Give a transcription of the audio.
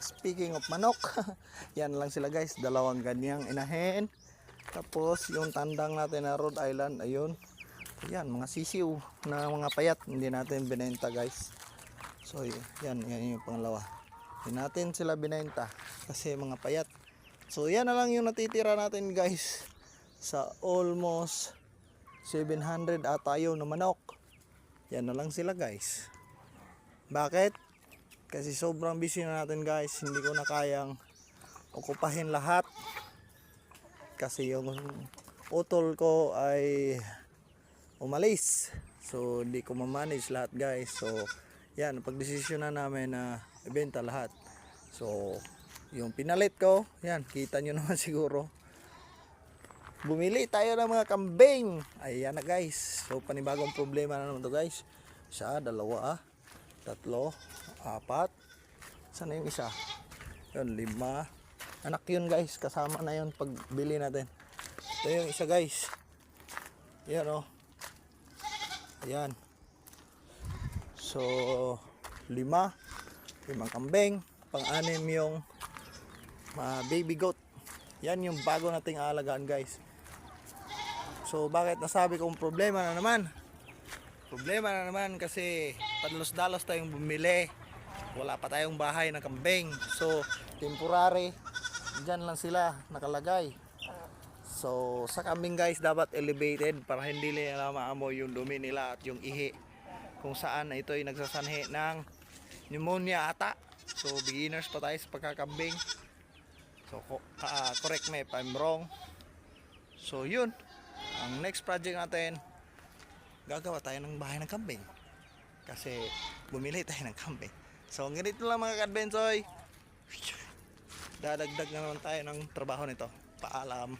speaking of manok, yan lang sila guys, dalawang ganyang inahin. Tapos yung tandang natin na Rhode Island, ayun. Yan, mga sisiw na mga payat, hindi natin binenta guys. So yan yung pangalawa. Hindi natin sila binenta kasi mga payat. So yan na lang yung natitira natin guys sa almost 700 ata yun na manok. Yan na lang sila guys. Bakit? Kasi sobrang busy na natin guys. Hindi ko na kayang okupahin lahat. Kasi yung utol ko ay umalis. So hindi ko ma-manage lahat guys. So yan, pagdesisyon na namin na ibenta lahat. So yung pinalit ko, yan, kita nyo naman siguro. Bumili tayo ng mga kambing. Ayan na guys. So panibagong problema na naman to guys. Isa, dalawa, tatlo, apat. Sana yung isa? Yun, 5. Anak yun guys. Kasama na yun pagbili natin. Ito yung isa guys. Yan o. Ayan. So 5 kambing. Pang-anim yung baby goat. Yan yung bago nating aalagaan guys. So bakit nasabi kong problema na naman? Problema na naman kasi padalos-dalos tayong bumili. Wala pa tayong bahay na kambing. So temporary, dyan lang sila nakalagay. So sa kambing guys dapat elevated para hindi nila maamoy yung dumi nila at yung ihi. Kung saan ito ay nagsasanhi ng pneumonia ata. So beginners pa tayo sa pagkakambing. So correct me if I'm wrong. So yun. Ang next project natin, gagawa tayo ng bahay ng kambing. Kasi bumili tayo ng kambing. So ganito lang mga kadbensoy. Dadagdag na naman tayo ng trabaho nito. Paalam.